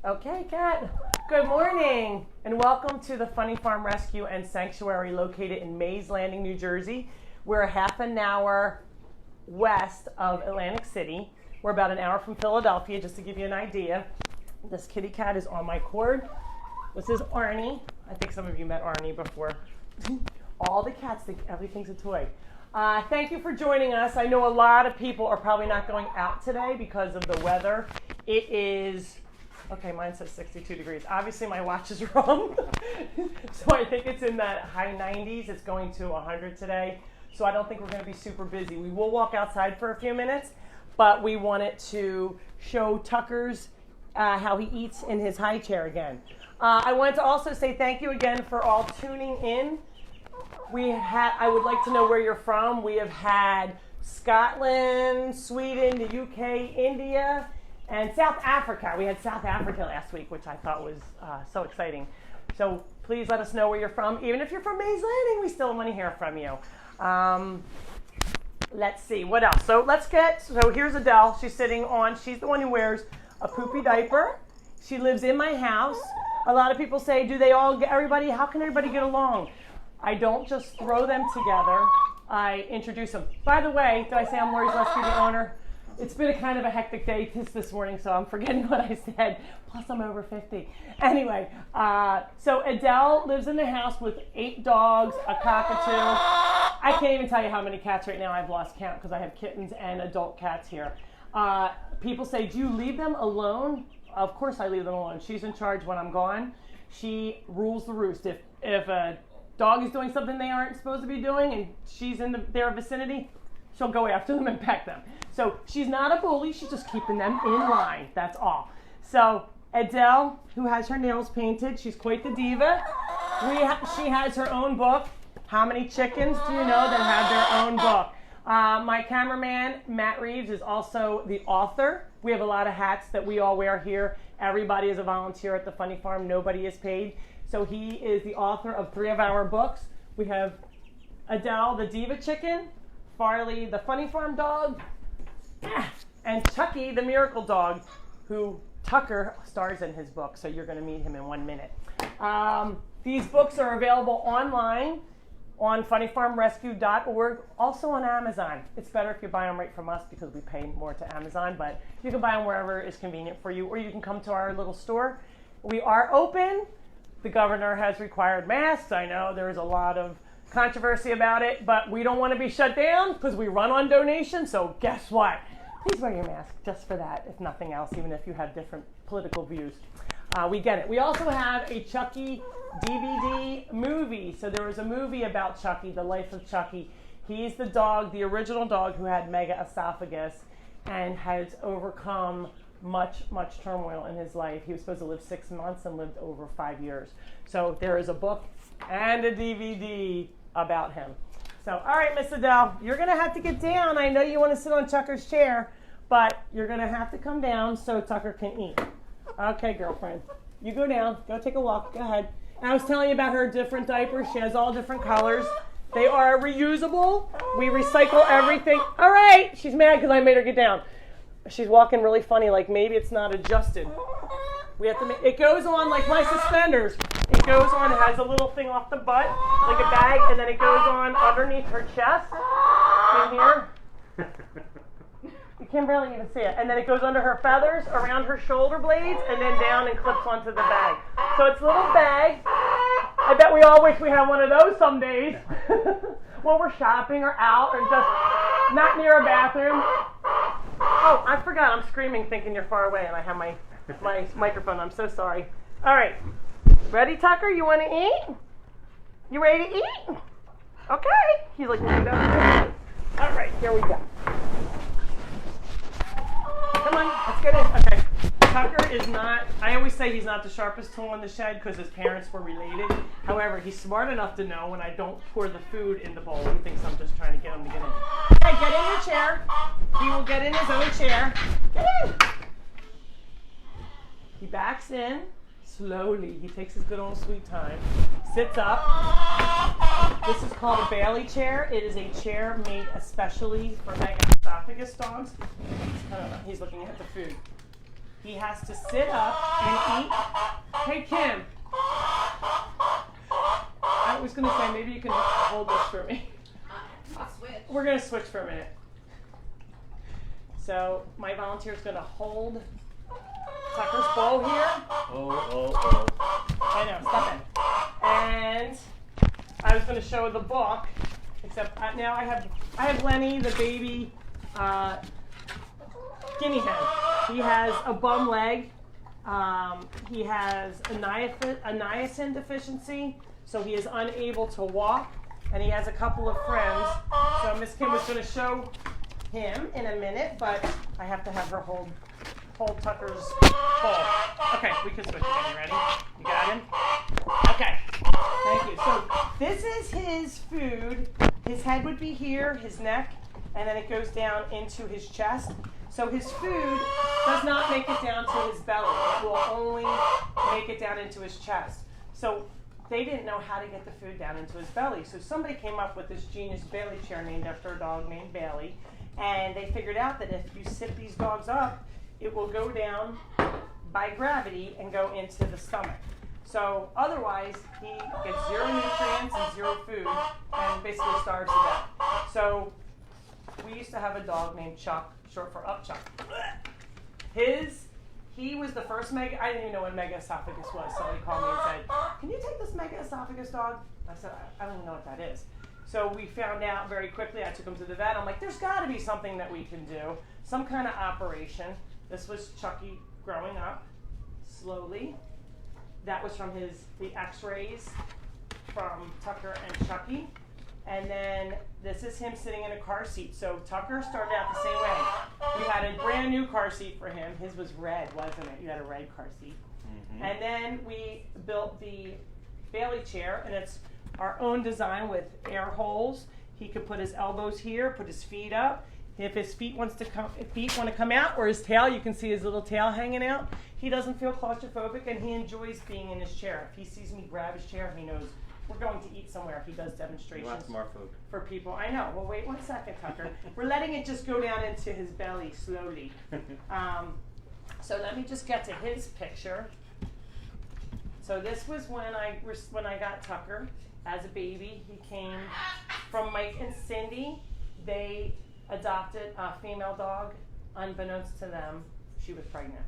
Okay, Kat. Good morning, and welcome to the Funny Farm Rescue and Sanctuary located in Mays Landing, New Jersey. We're a half an hour west of Atlantic City. We're about an hour from Philadelphia, just to give you an idea. This kitty cat is on my cord. This is Arnie. I think some of you met Arnie before. All the cats think everything's a toy. Thank you for joining us. I know a lot of people are probably not going out today because of the weather. It is, okay, mine says 62 degrees. Obviously my watch is wrong. So I think it's in that high 90s. It's going to 100 today. So I don't think we're going to be super busy. We will walk outside for a few minutes, but we wanted to show Tucker's how he eats in his high chair again. I wanted to also say thank you again for all tuning in. I would like to know where you're from. We have had Scotland, Sweden, the UK, India, and South Africa. We had South Africa last week, which I thought was so exciting. So please let us know where you're from. Even if you're from Mays Landing, we still want to hear from you. Let's see, what else? So here's Adele. She's the one who wears a poopy diaper. She lives in my house. A lot of people say, how can everybody get along? I don't just throw them together. I introduce them. By the way, did I say I'm Lori's Rescue, the owner? It's been a kind of a hectic day this morning, so I'm forgetting what I said. Plus, I'm over 50. Anyway, so Adele lives in the house with 8 dogs, a cockatoo. I can't even tell you how many cats right now. I've lost count because I have kittens and adult cats here. People say, do you leave them alone? Of course I leave them alone. She's in charge when I'm gone. She rules the roost. If a dog is doing something they aren't supposed to be doing and she's in their vicinity, she'll go after them and peck them. So she's not a bully, she's just keeping them in line, that's all. So Adele, who has her nails painted, she's quite the diva. She has her own book. How many chickens do you know that have their own book? My cameraman, Matt Reeves, is also the author. We have a lot of hats that we all wear here. Everybody is a volunteer at the Funny Farm, nobody is paid. So he is the author of 3 of our books. We have Adele, the Diva Chicken, Farley, the Funny Farm Dog, and Chucky, the Miracle Dog, who Tucker stars in his book. So you're going to meet him in 1 minute. These books are available online on funnyfarmrescue.org, also on Amazon. It's better if you buy them right from us because we pay more to Amazon, but you can buy them wherever is convenient for you, or you can come to our little store. We are open. The governor has required masks. I know there's a lot of controversy about it, but we don't want to be shut down because we run on donations. So guess what? Please wear your mask just for that, if nothing else, even if you have different political views. We get it. We also have a Chucky Dvd movie. So there was a movie about Chucky, the life of Chucky. He's the dog, the original dog who had mega esophagus and has overcome much turmoil in his life. He was supposed to live 6 months and lived over 5 years. So there is a book and a DVD about him. So, all right, Miss Adele, you're going to have to get down. I know you want to sit on Tucker's chair, but you're going to have to come down so Tucker can eat. Okay, girlfriend. You go down. Go take a walk. Go ahead. And I was telling you about her different diapers. She has all different colors. They are reusable. We recycle everything. All right. She's mad because I made her get down. She's walking really funny, like maybe it's not adjusted. We have to make it goes on like my suspenders. It goes on, it has a little thing off the butt, like a bag, and then it goes on underneath her chest, in here. You can barely even see it. And then it goes under her feathers, around her shoulder blades, and then down and clips onto the bag. So it's a little bag. I bet we all wish we had one of those some days. When we're shopping or out or just not near a bathroom. Oh, I forgot. I'm screaming thinking you're far away and I have my microphone. I'm so sorry. All right. Ready, Tucker? You want to eat? You ready to eat? Okay. He's like, no. All right. Here we go. Come on. Let's get in. Okay. Tucker is not, I always say he's not the sharpest tool in the shed because his parents were related. However, he's smart enough to know when I don't pour the food in the bowl. He thinks I'm just trying to get him to get in. Okay, get in your chair. He will get in his own chair. Get in. He backs in slowly. He takes his good old sweet time. Sits up. This is called a Bailey chair. It is a chair made especially for mega esophagus dogs. I don't know. He's looking at the food. he has to sit up and eat. Hey, Kim. I was going to say, maybe you can hold this for me. We're going to switch for a minute. So my volunteer is going to hold Tucker's bowl here. Oh. I know, stop it. And I was going to show the book, except now I have Lenny, the baby Guinea Hen. He has a bum leg. He has a niacin deficiency, so he is unable to walk, and he has a couple of friends. So Miss Kim was going to show him in a minute, but I have to have her hold Tucker's bowl. Okay, we can switch again. You ready? You got him? Okay. Thank you. So this is his food. His head would be here, his neck, and then it goes down into his chest. So his food does not make it down to his belly. It will only make it down into his chest. So they didn't know how to get the food down into his belly. So somebody came up with this genius Bailey chair named after a dog named Bailey. And they figured out that if you sit these dogs up, it will go down by gravity and go into the stomach. So otherwise, he gets zero nutrients and zero food and basically starves to death. So we used to have a dog named Chuck, short for Upchuck. He was the first mega, I didn't even know what mega esophagus was. Somebody called me and said, can you take this mega esophagus dog? I said, I don't even know what that is. So we found out very quickly. I took him to the vet. I'm like, there's got to be something that we can do, some kind of operation. This was Chucky growing up slowly. That was from the x-rays from Tucker and Chucky. And then this is him sitting in a car seat. So Tucker started out the same way. We had a brand new car seat for him. His was red, wasn't it? You had a red car seat. Mm-hmm. And then we built the Bailey chair, and it's our own design with air holes. He could put his elbows here, put his feet up. If his feet want to come out, or his tail, you can see his little tail hanging out. He doesn't feel claustrophobic, and he enjoys being in his chair. If he sees me grab his chair, he knows we're going to eat somewhere. He does demonstrations. He wants more food. For people. I know. Well, wait 1 second, Tucker. We're letting it just go down into his belly slowly. So let me just get to his picture. So this was when I got Tucker as a baby. He came from Mike and Cindy. They adopted a female dog. Unbeknownst to them, she was pregnant.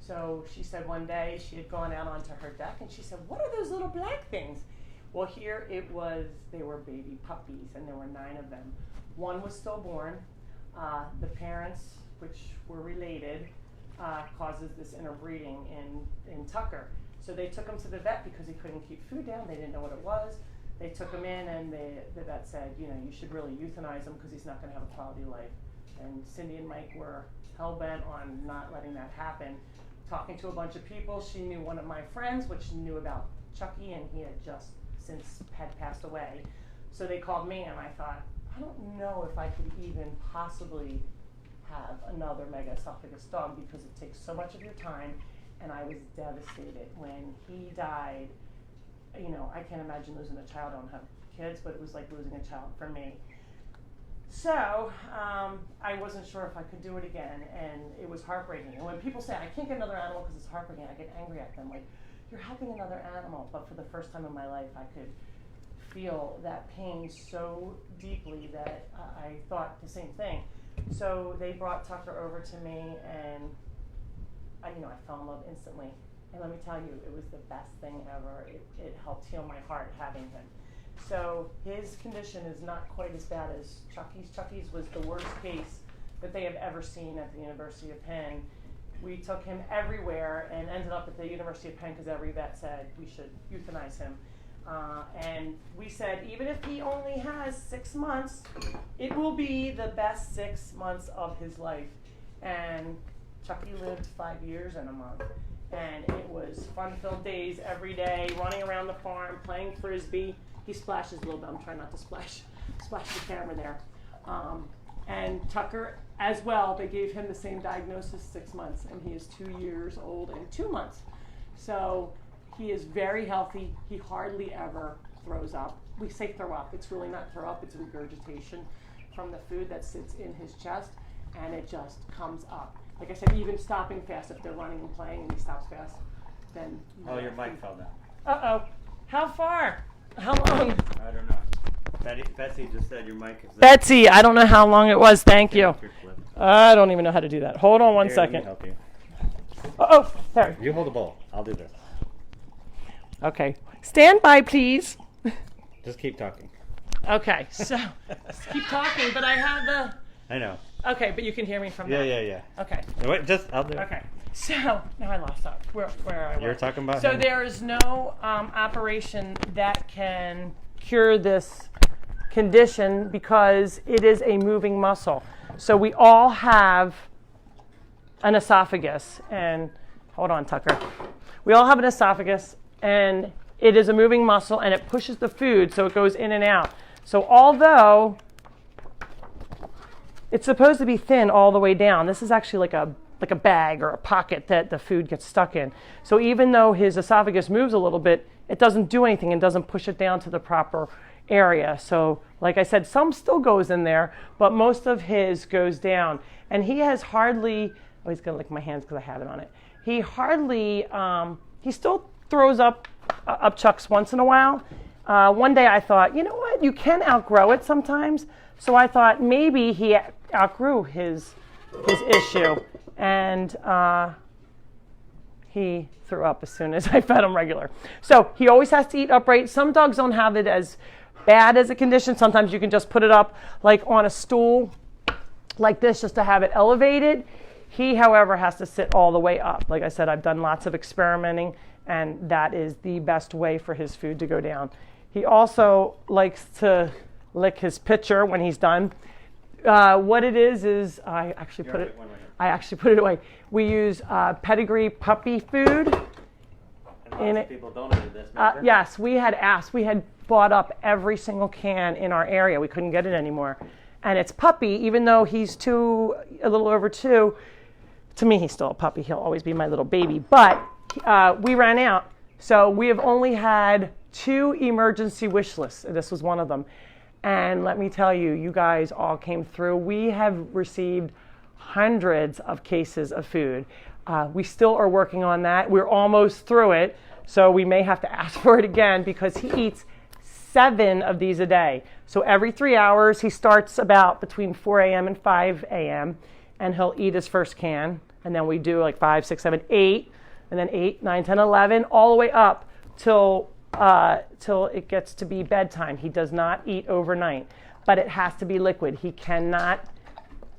So she said one day she had gone out onto her deck and she said, what are those little black things? Well, here it was, they were baby puppies, and there were 9 of them. One was stillborn. The parents, which were related, causes this interbreeding in Tucker. So they took him to the vet because he couldn't keep food down. They didn't know what it was. They took him in, and the vet said, you should really euthanize him because he's not going to have a quality life. And Cindy and Mike were hell-bent on not letting that happen. Talking to a bunch of people, she knew one of my friends, which knew about Chucky, and he had just since had passed away. So they called me, and I thought, I don't know if I could even possibly have another mega esophagus dog because it takes so much of your time, and I was devastated when he died. I can't imagine losing a child. I don't have kids, but it was like losing a child for me. So I wasn't sure if I could do it again, and it was heartbreaking. And when people say, I can't get another animal because it's heartbreaking, I get angry at them. Like, you're helping another animal. But for the first time in my life, I could feel that pain so deeply that I thought the same thing. So they brought Tucker over to me, and I fell in love instantly. And let me tell you, it was the best thing ever. It helped heal my heart having him. So his condition is not quite as bad as Chucky's. Chucky's was the worst case that they have ever seen at the University of Penn. We took him everywhere and ended up at the University of Penn because every vet said we should euthanize him. And we said, even if he only has 6 months, it will be the best 6 months of his life. And Chucky lived 5 years and a month. And it was fun-filled days every day, running around the farm, playing Frisbee. He splashes a little bit. I'm trying not to splash the camera there. And Tucker as well, they gave him the same diagnosis, 6 months, and he is 2 years old and 2 months. So he is very healthy. He hardly ever throws up. We say throw up. It's really not throw up. It's regurgitation from the food that sits in his chest, and it just comes up. like I said, even stopping fast, if they're running and playing and he stops fast, then... Oh, your mic fell down. Uh-oh. How far? How long? I don't know. Betsy just said your mic is... Betsy, I don't know how long it was. Thank you. I don't even know how to do that. Hold on one second. Let me help you. Oh, there. You hold the ball. I'll do this. Okay. Stand by, please. Just keep talking. Okay, so keep talking, but I have the... I know. Okay, but you can hear me from there. Yeah. Okay. No, wait, I'll do it. Okay. So, now I lost that. Where I was. You were talking about So him? there is no operation that can cure this condition because it is a moving muscle. So we all have an esophagus, and hold on, Tucker. We all have an esophagus, and it is a moving muscle, and it pushes the food, so it goes in and out. So although it's supposed to be thin all the way down, this is actually like a bag or a pocket that the food gets stuck in. So even though his esophagus moves a little bit, it doesn't do anything and doesn't push it down to the proper area. So like I said, some still goes in there, but most of his goes down. And he has hardly, oh, he's gonna lick my hands because I have it on it. He hardly, he still throws up chucks once in a while. One day I thought, you know what, you can outgrow it sometimes. So I thought maybe he outgrew his issue. And he threw up as soon as I fed him regular. So he always has to eat upright. Some dogs don't have it as bad as a condition. Sometimes you can just put it up like on a stool like this just to have it elevated. He, however, has to sit all the way up. Like I said, I've done lots of experimenting, and that is the best way for his food to go down. He also likes to lick his pitcher when he's done. What it is I actually put it away. We use pedigree puppy food. And lots of people donated this, remember? Yes, we had bought up every single can in our area. We couldn't get it anymore. And it's puppy, even though he's a little over 2. To me, he's still a puppy. He'll always be my little baby. But we ran out. So we have only had 2 emergency wish lists. This was one of them. And let me tell you, you guys all came through. We have received hundreds of cases of food. We still are working on that. We're almost through it. So we may have to ask for it again because he eats 7 of these a day. So every 3 hours, he starts about between 4 a.m. and 5 a.m. and he'll eat his first can. And then we do like 5, 6, 7, 8, and then 8, 9, 10, 11, all the way up till it gets to be bedtime. He does not eat overnight, but it has to be liquid. He cannot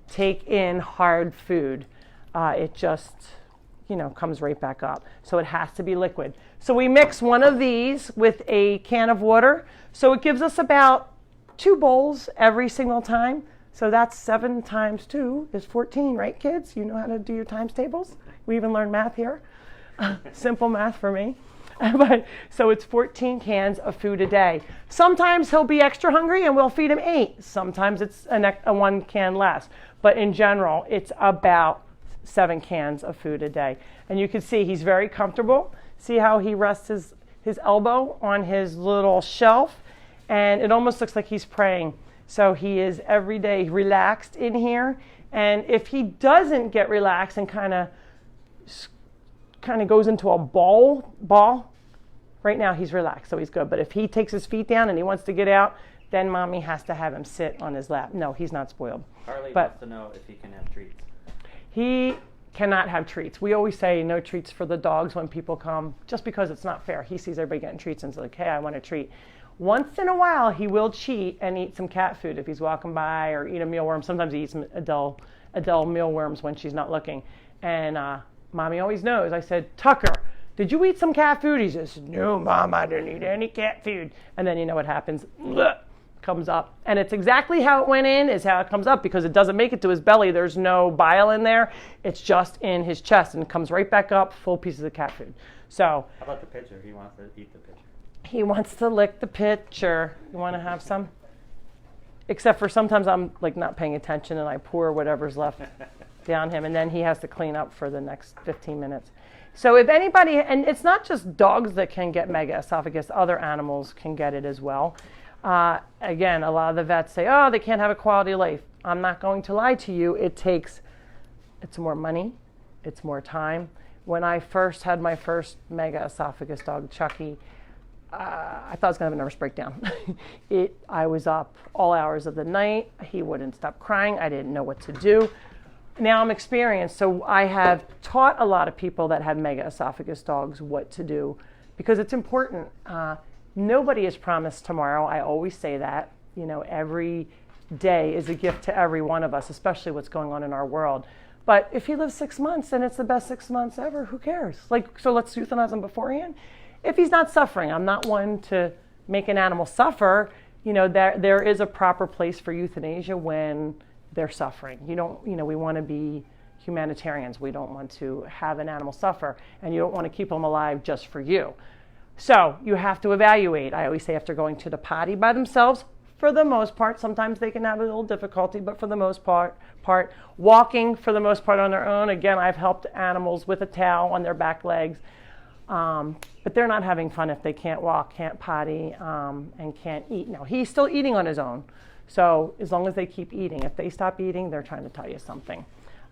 take in hard food. It just, comes right back up. So it has to be liquid. So we mix one of these with a can of water. So it gives us about 2 bowls every single time. So that's 7 times 2 is 14, right, kids? You know how to do your times tables? We even learned math here. Simple math for me. So it's 14 cans of food a day. Sometimes he'll be extra hungry and we'll feed him 8. Sometimes it's a 1 can less. But in general, it's about 7 cans of food a day. And you can see he's very comfortable. See how he rests his elbow on his little shelf? And it almost looks like he's praying. So he is every day relaxed in here. And if he doesn't get relaxed and kind of goes into a ball, right now he's relaxed, so he's good. But if he takes his feet down and he wants to get out, then mommy has to have him sit on his lap. No, he's not spoiled. Harley wants to know if he can have treats. He cannot have treats. We always say no treats for the dogs when people come, just because it's not fair. He sees everybody getting treats and is like, hey, I want a treat. Once in a while, he will cheat and eat some cat food if he's walking by, or eat a mealworm. Sometimes he eats some Adele mealworms when she's not looking. And mommy always knows. I said, Tucker, did you eat some cat food? He says, no, Mom, I didn't eat any cat food. And then you know what happens? Blech, comes up. And it's exactly how it went in is how it comes up, because it doesn't make it to his belly. There's no bile in there. It's just in his chest, and it comes right back up, full pieces of cat food. So how about the pitcher? He wants to eat the pitcher. He wants to lick the pitcher. You want to have some? Except for sometimes I'm like not paying attention and I pour whatever's left down him, and then he has to clean up for the next 15 minutes. So if anybody, and it's not just dogs that can get mega esophagus, other animals can get it as well. Again, a lot of the vets say, oh, they can't have a quality of life. I'm not going to lie to you. It takes it's more money, it's more time. When I first had my first mega esophagus dog, Chucky, I thought I was going to have a nervous breakdown. I was up all hours of the night. He wouldn't stop crying. I didn't know what to do. Now I'm experienced, so I have taught a lot of people that have mega esophagus dogs what to do because it's important. Nobody is promised tomorrow. I always say that. You know, every day is a gift to every one of us, especially what's going on in our world. But if he lives 6 months and it's the best 6 months ever, who cares? Like, so let's euthanize him beforehand. If he's not suffering, I'm not one to make an animal suffer. You know, there is a proper place for euthanasia when they're suffering. We want to be humanitarians. We don't want to have an animal suffer, and you don't want to keep them alive just for you. So you have to evaluate. I always say after going to the potty by themselves, for the most part, sometimes they can have a little difficulty, but for the most part, walking for the most part on their own. Again, I've helped animals with a towel on their back legs. But they're not having fun if they can't walk, can't potty, and can't eat. Now, he's still eating on his own. So as long as they keep eating, if they stop eating, they're trying to tell you something.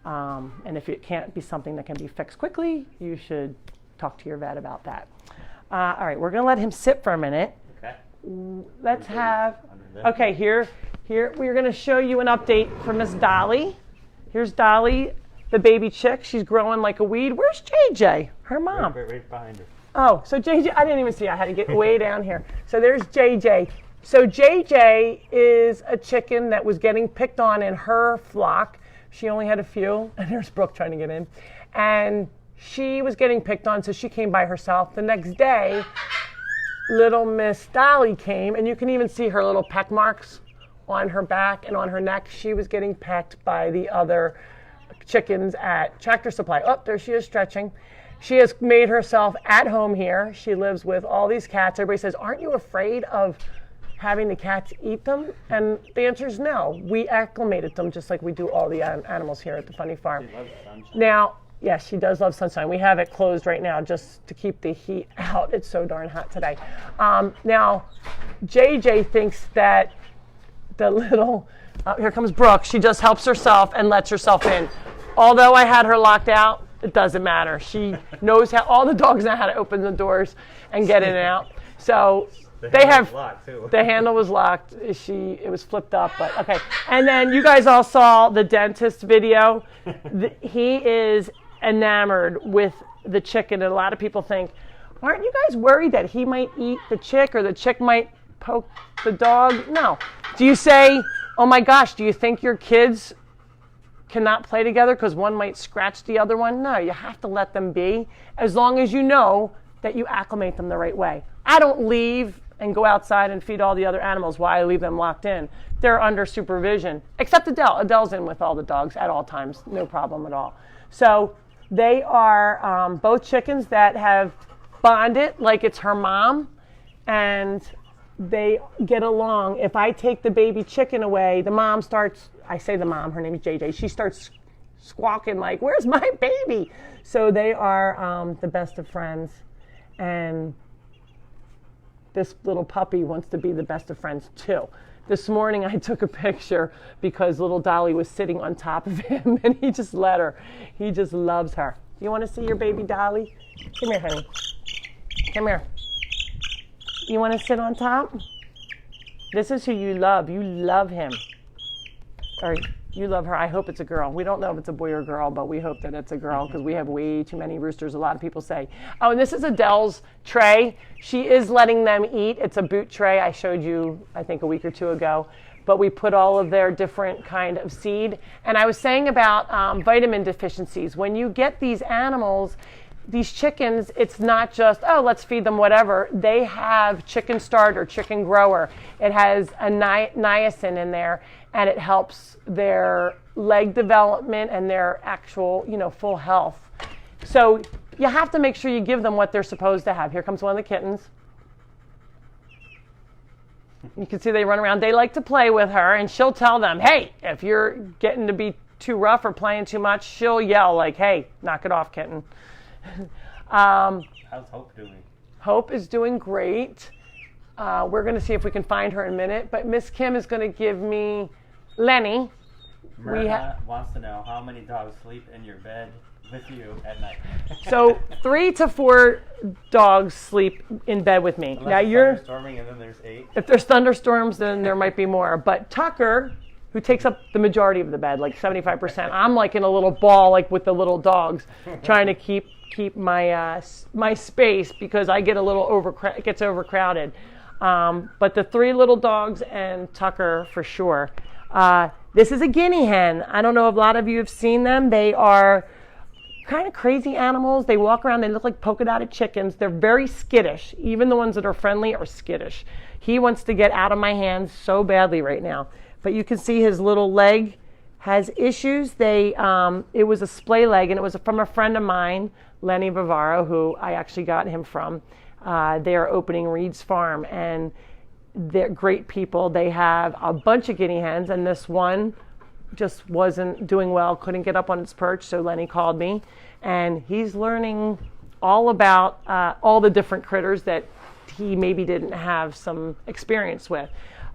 And if it can't be something that can be fixed quickly, you should talk to your vet about that. All right, we're going to let him sit for a minute. Okay. Let's have, okay, here, we're going to show you an update for Miss Dolly. Here's Dolly, the baby chick. She's growing like a weed. Where's JJ? Her mom. Right behind her. Oh, so JJ, I didn't even see. I had to get way down here. So there's JJ. So JJ is a chicken that was getting picked on in her flock. She only had a few. And there's Brooke trying to get in. And she was getting picked on, so she came by herself. The next day, little Miss Dolly came, and you can even see her little peck marks on her back and on her neck. She was getting pecked by the other chickens at Tractor Supply. Oh, there she is stretching. She has made herself at home here. She lives with all these cats. Everybody says, aren't you afraid of having the cats eat them? And the answer is no. We acclimated them just like we do all the animals here at the Funny Farm. She loves sunshine. Now, yes, she does love sunshine. We have it closed right now just to keep the heat out. It's so darn hot today. Now, JJ thinks that the little, here comes Brooke. She just helps herself and lets herself in. Although I had her locked out, it doesn't matter. She knows how, all the dogs know how to open the doors and get in and out. So they have, the handle was locked. It was flipped up, but okay. And then you guys all saw the dentist video. He is enamored with the chicken, and a lot of people think, aren't you guys worried that he might eat the chick or the chick might poke the dog? No. Do you say, oh my gosh, do you think your kids cannot play together because one might scratch the other one? No, you have to let them be, as long as you know that you acclimate them the right way. I don't leave and go outside and feed all the other animals while I leave them locked in. They're under supervision, except Adele. Adele's in with all the dogs at all times, no problem at all. So they are both chickens that have bonded like it's her mom, and they get along. If I take the baby chicken away, the mom starts, I say the mom, her name is JJ, she starts squawking like, where's my baby? So they are the best of friends. And this little puppy wants to be the best of friends too. This morning I took a picture because little Dolly was sitting on top of him, and he just let her. He just loves her. You want to see your baby Dolly? Come here, honey. Come here. You want to sit on top? This is who you love. You love him. Or you love her. I hope it's a girl. We don't know if it's a boy or girl, but we hope that it's a girl because we have way too many roosters, a lot of people say. Oh, and this is Adele's tray. She is letting them eat. It's a boot tray I showed you, I think, a week or two ago. But we put all of their different kind of seed. And I was saying about vitamin deficiencies. When you get these animals, these chickens, it's not just, oh, let's feed them whatever. They have chicken starter, chicken grower. It has a niacin in there, and it helps their leg development and their actual, full health. So you have to make sure you give them what they're supposed to have. Here comes one of the kittens. You can see they run around. They like to play with her, and she'll tell them, hey, if you're getting to be too rough or playing too much, she'll yell like, hey, knock it off, kitten. How's Hope doing? Hope is doing great. We're going to see if we can find her in a minute. But Miss Kim is going to give me Lenny. Myrna wants to know how many dogs sleep in your bed with you at night. So 3 to 4 dogs sleep in bed with me. Unless Now it's you're. thunderstorming and then there's 8. If there's thunderstorms, then there might be more. But Tucker, who takes up the majority of the bed, like 75%, I'm like in a little ball, like with the little dogs, trying to keep my my space because I get a little it gets overcrowded. But the 3 little dogs and Tucker for sure. This is a Guinea Hen. I don't know if a lot of you have seen them. They are kind of crazy animals. They walk around, they look like polka dotted chickens. They're very skittish. Even the ones that are friendly are skittish. He wants to get out of my hands so badly right now. But you can see his little leg has issues. It was a splay leg, and it was from a friend of mine, Lenny Bavaro, who I actually got him from. They are opening Reed's Farm, and they're great people. They have a bunch of Guinea Hens, and this one just wasn't doing well, couldn't get up on its perch, so Lenny called me, and he's learning all about all the different critters that he maybe didn't have some experience with.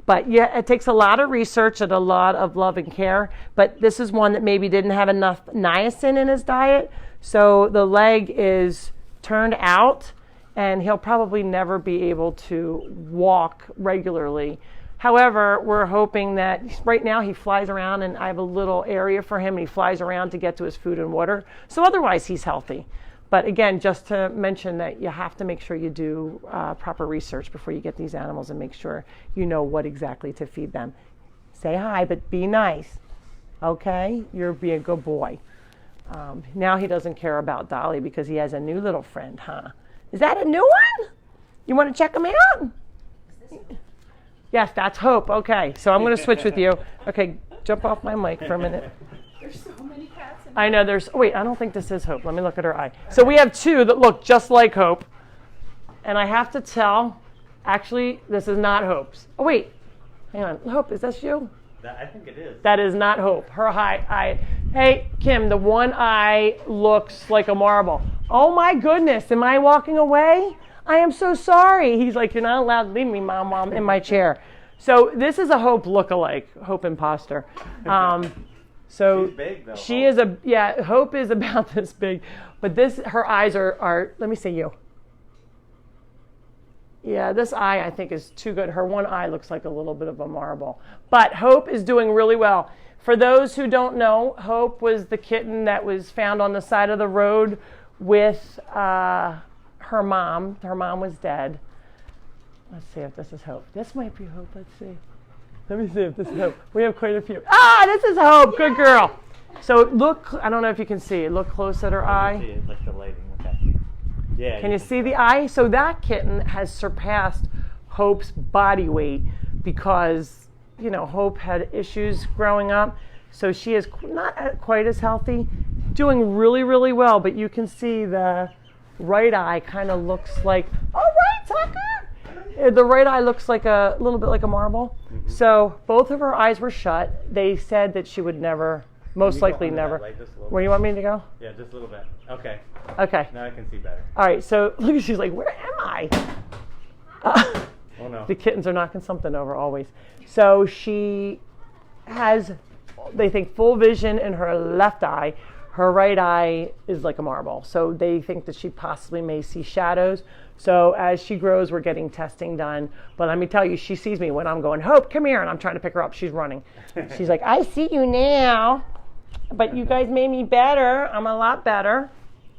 But yeah, it takes a lot of research and a lot of love and care, but this is one that maybe didn't have enough niacin in his diet, so the leg is turned out, and he'll probably never be able to walk regularly. However, we're hoping that right now he flies around, and I have a little area for him, and he flies around to get to his food and water. So otherwise, he's healthy. But again, just to mention that you have to make sure you do proper research before you get these animals and make sure you know what exactly to feed them. Say hi, but be nice. Okay? You're being a good boy. Now he doesn't care about Dolly because he has a new little friend, huh? Is that a new one? You want to check him out? Yes, that's Hope. Okay, so I'm going to switch with you. Okay, jump off my mic for a minute. There's so many cats in I know there's, wait, I don't think this is Hope. Let me look at her eye. So we have 2 that look just like Hope. And I have to tell, actually, this is not Hope's. Oh, wait, hang on. Hope, is this you? I think it is. That is not Hope. Her eye. Hey, Kim, the one eye looks like a marble. Oh my goodness, am I walking away? I am so sorry. He's like, you're not allowed to leave me, Mom, in my chair. So this is a Hope lookalike, Hope imposter. So she's big, though. She is Hope is about this big, but her eyes are, let me see you. Yeah, this eye I think is too good. Her one eye looks like a little bit of a marble. But Hope is doing really well. For those who don't know, Hope was the kitten that was found on the side of the road with her mom. Her mom was dead. Let's see if this is Hope. This might be Hope. Let's see. Let me see if this is Hope. We have quite a few. This is Hope. Good girl. So look, I don't know if you can see it. Look close at her eye. See it, like the lighting. Okay. Yeah. Can you see the eye? So that kitten has surpassed Hope's body weight because, Hope had issues growing up. So she is not quite as healthy, doing really, really well. But you can see the right eye kind of looks like, all right, Tucker. The right eye looks like a little bit like a marble. Mm-hmm. So both of her eyes were shut. They said that she would never, most likely never. Where do you want me to go? Yeah, just a little bit. Okay. Okay. Now I can see better. All right, so look, she's like, where am I? Oh no. The kittens are knocking something over always. So she has, they think, full vision in her left eye. Her right eye is like a marble. So they think that she possibly may see shadows. So as she grows, we're getting testing done. But let me tell you, she sees me when I'm going, Hope, come here. And I'm trying to pick her up. She's running. She's like, I see you now. But you guys made me better. I'm a lot better.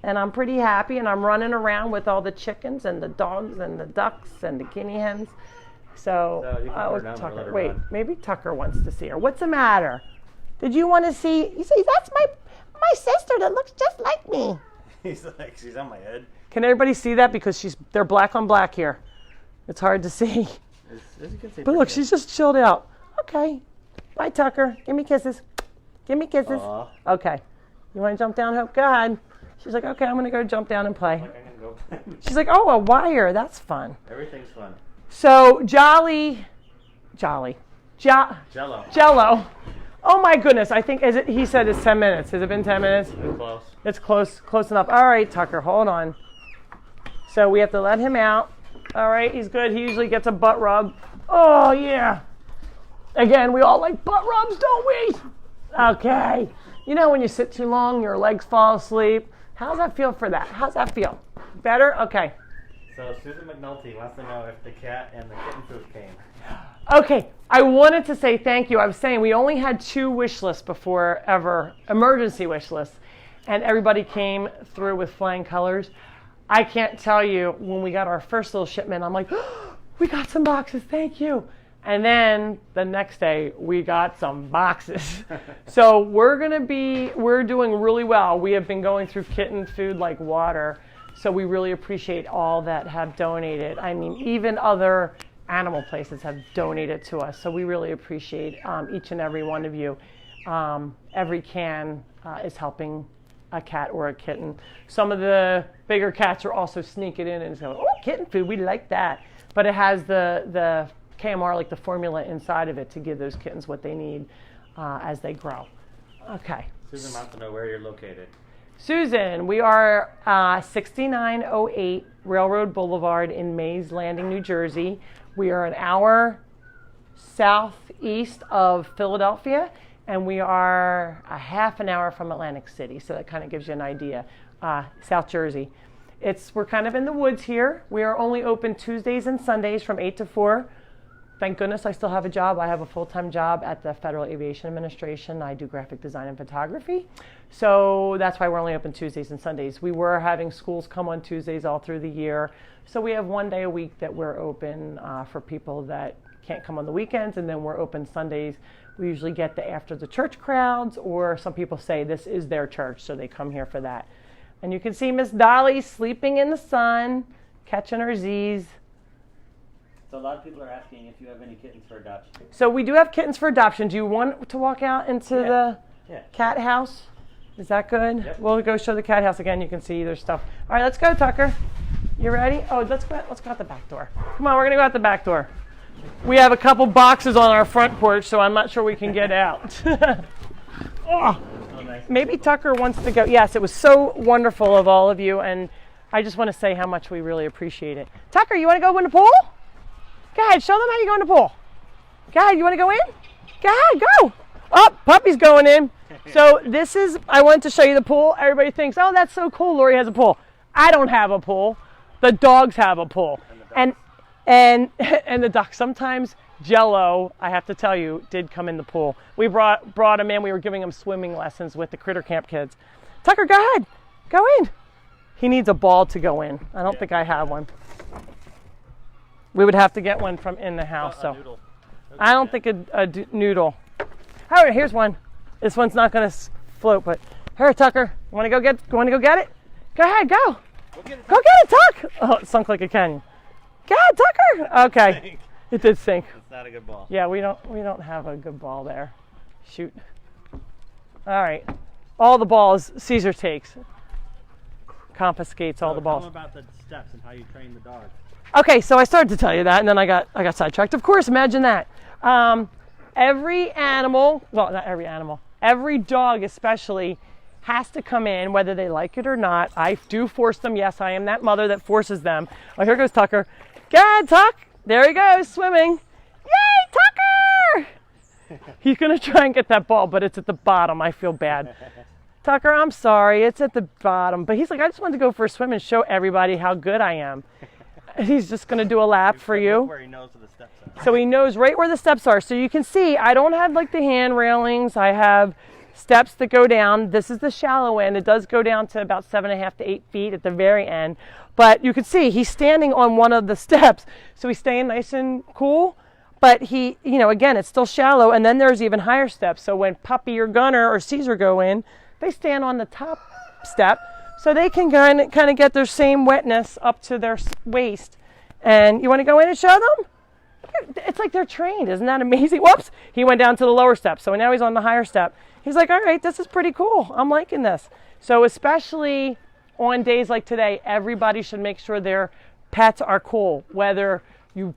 And I'm pretty happy. And I'm running around with all the chickens and the dogs and the ducks and the guinea hens. So you can put her down and let her wait, run. maybe Tucker wants to see her. What's the matter? Did you want to see? You say, that's my sister that looks just like me. He's like, she's on my head. Can everybody see that? Because they're black on black here. It's hard to see. But look, she's just chilled out. Okay. Bye, Tucker. Give me kisses. Give me kisses. Aww. Okay. You want to jump down, Hope? Go ahead. She's like, okay, I'm going to go jump down and play. Okay, I'm gonna go. She's like, oh, a wire. That's fun. Everything's fun. So, Jello. Oh my goodness, I think, he said it's 10 minutes. Has it been 10 minutes? It's close. It's close enough. All right, Tucker, hold on. So we have to let him out. All right, he's good. He usually gets a butt rub. Oh, yeah. Again, we all like butt rubs, don't we? Okay. You know when you sit too long, your legs fall asleep. How's that feel for that? How's that feel? Better? Okay. So Susan McNulty wants to know if the cat and the kitten food came. Okay, I wanted to say thank you. I was saying we only had 2 wish lists before ever, emergency wish lists, and everybody came through with flying colors. I can't tell you, when we got our first little shipment, I'm like, oh, we got some boxes, thank you. And then the next day, we got some boxes. So we're doing really well. We have been going through kitten food like water. So we really appreciate all that have donated. I mean, even other animal places have donated to us. So we really appreciate each and every one of you. Every can is helping a cat or a kitten. Some of the bigger cats are also sneaking in and saying, oh, kitten food, we like that. But it has the KMR, like the formula inside of it to give those kittens what they need as they grow. Okay. Susan wants to know where you're located. Susan, we are 6908 Railroad Boulevard in Mays Landing, New Jersey. We are an hour southeast of Philadelphia, and we are a half an hour from Atlantic City, so that kind of gives you an idea. South Jersey. We're kind of in the woods here. We are only open Tuesdays and Sundays from 8 to 4. Thank goodness I still have a job. I have a full-time job at the Federal Aviation Administration. I do graphic design and photography. So that's why we're only open Tuesdays and Sundays. We were having schools come on Tuesdays all through the year. So we have 1 day a week that we're open for people that can't come on the weekends, and then we're open Sundays. We usually get the after the church crowds, or some people say this is their church, so they come here for that. And you can see Miss Dolly sleeping in the sun, catching her Z's. So a lot of people are asking if you have any kittens for adoption. So we do have kittens for adoption. Do you want to walk out into the cat house? Is that good? Yep. We'll go show the cat house again. You can see there's stuff. All right, let's go, Tucker. You ready? Oh, let's go out the back door. Come on, we're gonna go out the back door. We have a couple boxes on our front porch, so I'm not sure we can get out. Oh, maybe Tucker wants to go. Yes, it was so wonderful of all of you, and I just want to say how much we really appreciate it. Tucker, you want to go in the pool? Go ahead, show them how you go in the pool. Go ahead, you want to go in? Go ahead, go. Oh, puppy's going in. So I wanted to show you the pool. Everybody thinks, oh, that's so cool, Lori has a pool. I don't have a pool. The dogs have a pool. And the ducks. Sometimes Jello, I have to tell you, did come in the pool. We brought him in. We were giving him swimming lessons with the Critter Camp kids. Tucker, go ahead. Go in. He needs a ball to go in. I don't think I have one. We would have to get one from in the house. So Noodle. I don't think a noodle. All right, here's one. This one's not going to float, but here, Tucker. You want to go get it? Go ahead, go. Go get it, Tuck. Oh, it sunk like a canyon. Go ahead, Tucker. Okay. It did sink. It's not a good ball. Yeah, we don't have a good ball there. Shoot. All right. All the balls Caesar takes. Confiscates all the balls. Tell them about the steps and how you train the dog. Okay, so I started to tell you that, and then I got sidetracked. Of course, imagine that. Every animal, well, not every animal, every dog especially, has to come in, whether they like it or not. I do force them. Yes, I am that mother that forces them. Oh, here goes Tucker. Go ahead, Tuck. There he goes, swimming. Yay, Tucker! He's going to try and get that ball, but it's at the bottom. I feel bad. Tucker, I'm sorry. It's at the bottom. But he's like, I just wanted to go for a swim and show everybody how good I am. He's just going to do a lap for you. Where he knows where the steps are. So he knows right where the steps are. So you can see I don't have like the hand railings. I have steps that go down. This is the shallow end. It does go down to about 7.5 to 8 feet at the very end. But you can see he's standing on one of the steps. So he's staying nice and cool. But he, again, it's still shallow. And then there's even higher steps. So when Puppy or Gunner or Caesar go in, they stand on the top step. So they can kind of get their same wetness up to their waist. And you want to go in and show them? It's like they're trained. Isn't that amazing? Whoops. He went down to the lower step. So now he's on the higher step. He's like, all right, this is pretty cool. I'm liking this. So especially on days like today, everybody should make sure their pets are cool. Whether you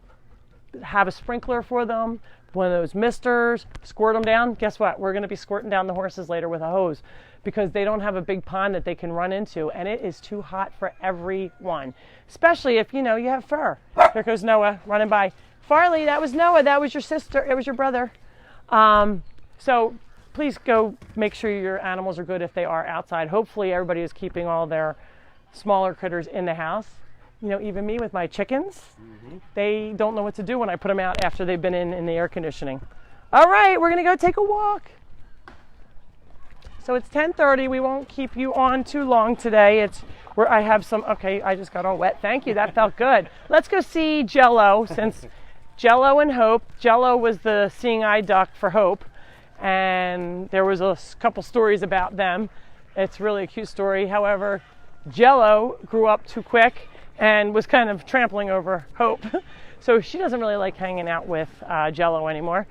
have a sprinkler for them, one of those misters, squirt them down. Guess what? We're going to be squirting down the horses later with a hose, because they don't have a big pond that they can run into, and it is too hot for everyone, especially if you have fur. There goes Noah running by. Farley, that was Noah. That was your sister. It was your brother. So please go make sure your animals are good if they are outside. Hopefully everybody is keeping all their smaller critters in the house. You know, even me with my chickens, they don't know what to do when I put them out after they've been in the air conditioning. All right, we're gonna go take a walk. So it's 10:30. We won't keep you on too long today. It's where I have some, okay, I just got all wet. Thank you, that felt good. Let's go see Jello, since Jello and Hope. Jello was the seeing eye duck for Hope, and there was a couple stories about them. It's really a cute story. However, Jello grew up too quick and was kind of trampling over Hope. So she doesn't really like hanging out with Jello anymore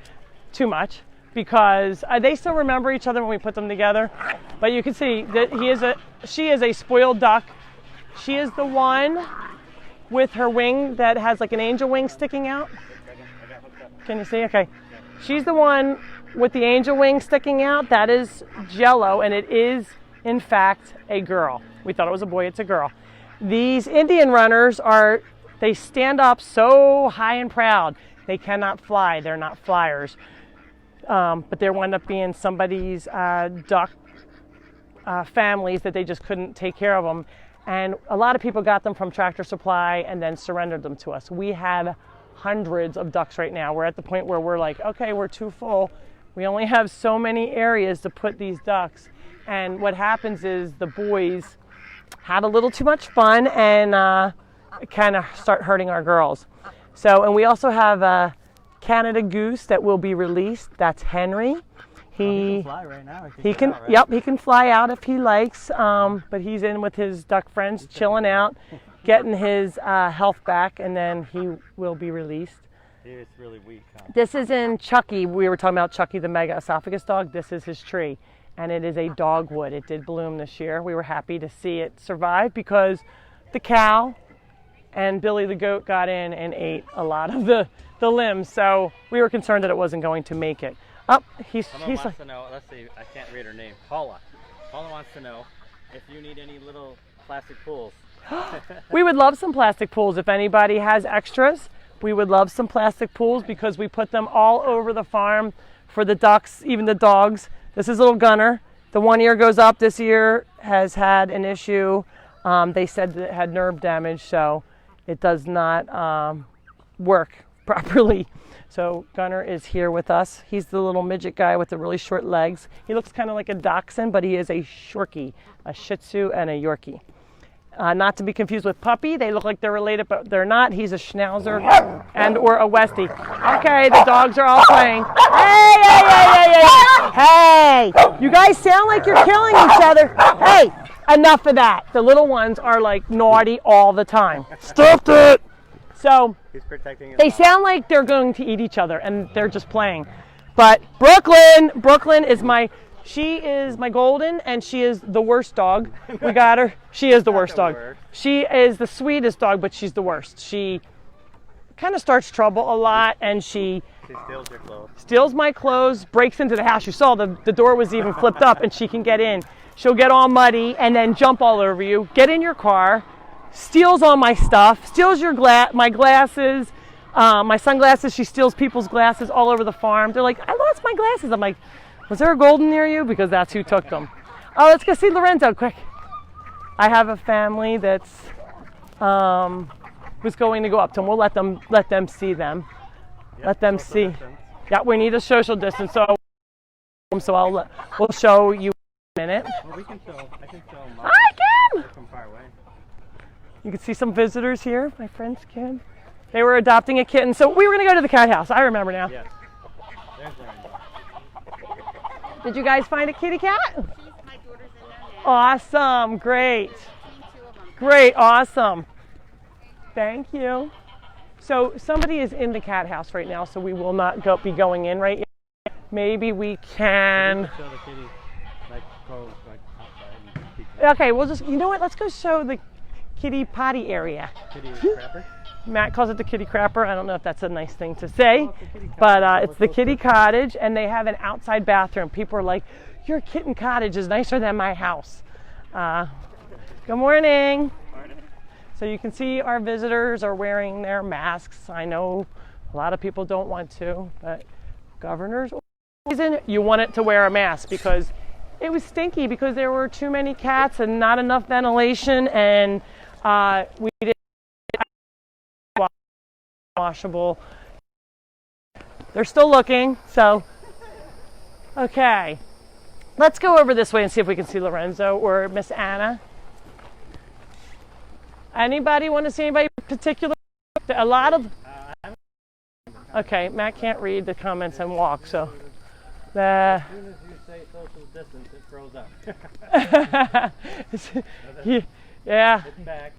too much, because they still remember each other when we put them together. But you can see that she is a spoiled duck. She is the one with her wing that has like an angel wing sticking out. Can you see? Okay. She's the one with the angel wing sticking out. That is Jello, and it is, in fact, a girl. We thought it was a boy. It's a girl. These Indian runners they stand up so high and proud. They cannot fly. They're not flyers. But they wound up being somebody's duck families that they just couldn't take care of them. And a lot of people got them from Tractor Supply and then surrendered them to us. We have hundreds of ducks right now. We're at the point where we're like, okay, we're too full. We only have so many areas to put these ducks. And what happens is the boys had a little too much fun and kind of start hurting our girls. So, and we also have a Canada goose that will be released. That's Henry. He can fly right now. He can, right? Yep, he can fly out if he likes, but he's in with his duck friends, chilling out, getting his health back, and then he will be released. It's really weak, huh? This is in Chucky. We were talking about Chucky, the mega esophagus dog. This is his tree, and it is a dogwood. It did bloom this year. We were happy to see it survive because the cow and Billy the goat got in and ate a lot of the limbs, so we were concerned that it wasn't going to make it. Oh, he's Someone wants to know, let's see, I can't read her name. Paula. Paula wants to know if you need any little plastic pools. We would love some plastic pools. If anybody has extras, we would love some plastic pools because we put them all over the farm for the ducks, even the dogs. This is little Gunner. The one ear goes up. This ear has had an issue. They said that it had nerve damage, so it does not work properly. So Gunner is here with us. He's the little midget guy with the really short legs. He looks kind of like a dachshund, but he is a Shorkie, a Shih Tzu and a Yorkie. Not to be confused with Puppy. They look like they're related, but they're not. He's a Schnauzer and or a Westie. Okay, the dogs are all playing. Hey, hey, hey, hey, hey. Hey, you guys sound like you're killing each other. Hey, enough of that. The little ones are like naughty all the time. Stop it. So He's protecting his they sound like they're going to eat each other, and they're just playing. But Brooklyn is she is my golden, and she is the worst dog. We got her. She is the worst dog. She is the sweetest dog, but she's the worst. She kind of starts trouble a lot, and she steals your clothes. Steals my clothes, breaks into the house. You saw the door was even flipped up, and she can get in. She'll get all muddy and then jump all over you, get in your car, steals all my stuff, steals my glasses, my sunglasses. She steals people's glasses all over the farm. They're like, I lost my glasses. I'm like, was there a golden near you? Because that's who took them. Oh, let's go see Lorenzo quick. I have a family that's was going to go up to them. We'll let them see them. Yep, let them see. Distance. Yeah, we need a social distance. So we'll show you in a minute. Well, I can show Hi, Kim. from far away. You can see some visitors here. My friend's Kim. They were adopting a kitten. So we were going to go to the cat house. I remember now. Yes. There's Lorenzo. Did you guys find a kitty cat? My daughter's in there now. Awesome. Great. Between two of them. Great. Awesome. Thank you. So somebody is in the cat house right now, so we will not be going in right yet. Maybe we can. Show the kitty, go outside and peek. Okay, we'll just, you know what? Let's go show the kitty potty area. Kitty crapper. Matt calls it the kitty crapper. I don't know if that's a nice thing to say, Well, it's the kitty but cottage. it's the kitty cottage, and they have an outside bathroom. People are like, your kitten cottage is nicer than my house. Good morning. So you can see our visitors are wearing their masks. I know a lot of people don't want to, but governors reason you want it to wear a mask because it was stinky because there were too many cats and not enough ventilation, and we didn't washable. They're still looking, so okay. Let's go over this way and see if we can see Lorenzo or Miss Anna. Anybody want to see anybody particular? A lot of. Okay, Matt can't read the comments and walk, so. As soon as you say social distance, it froze up. Yeah. It's back.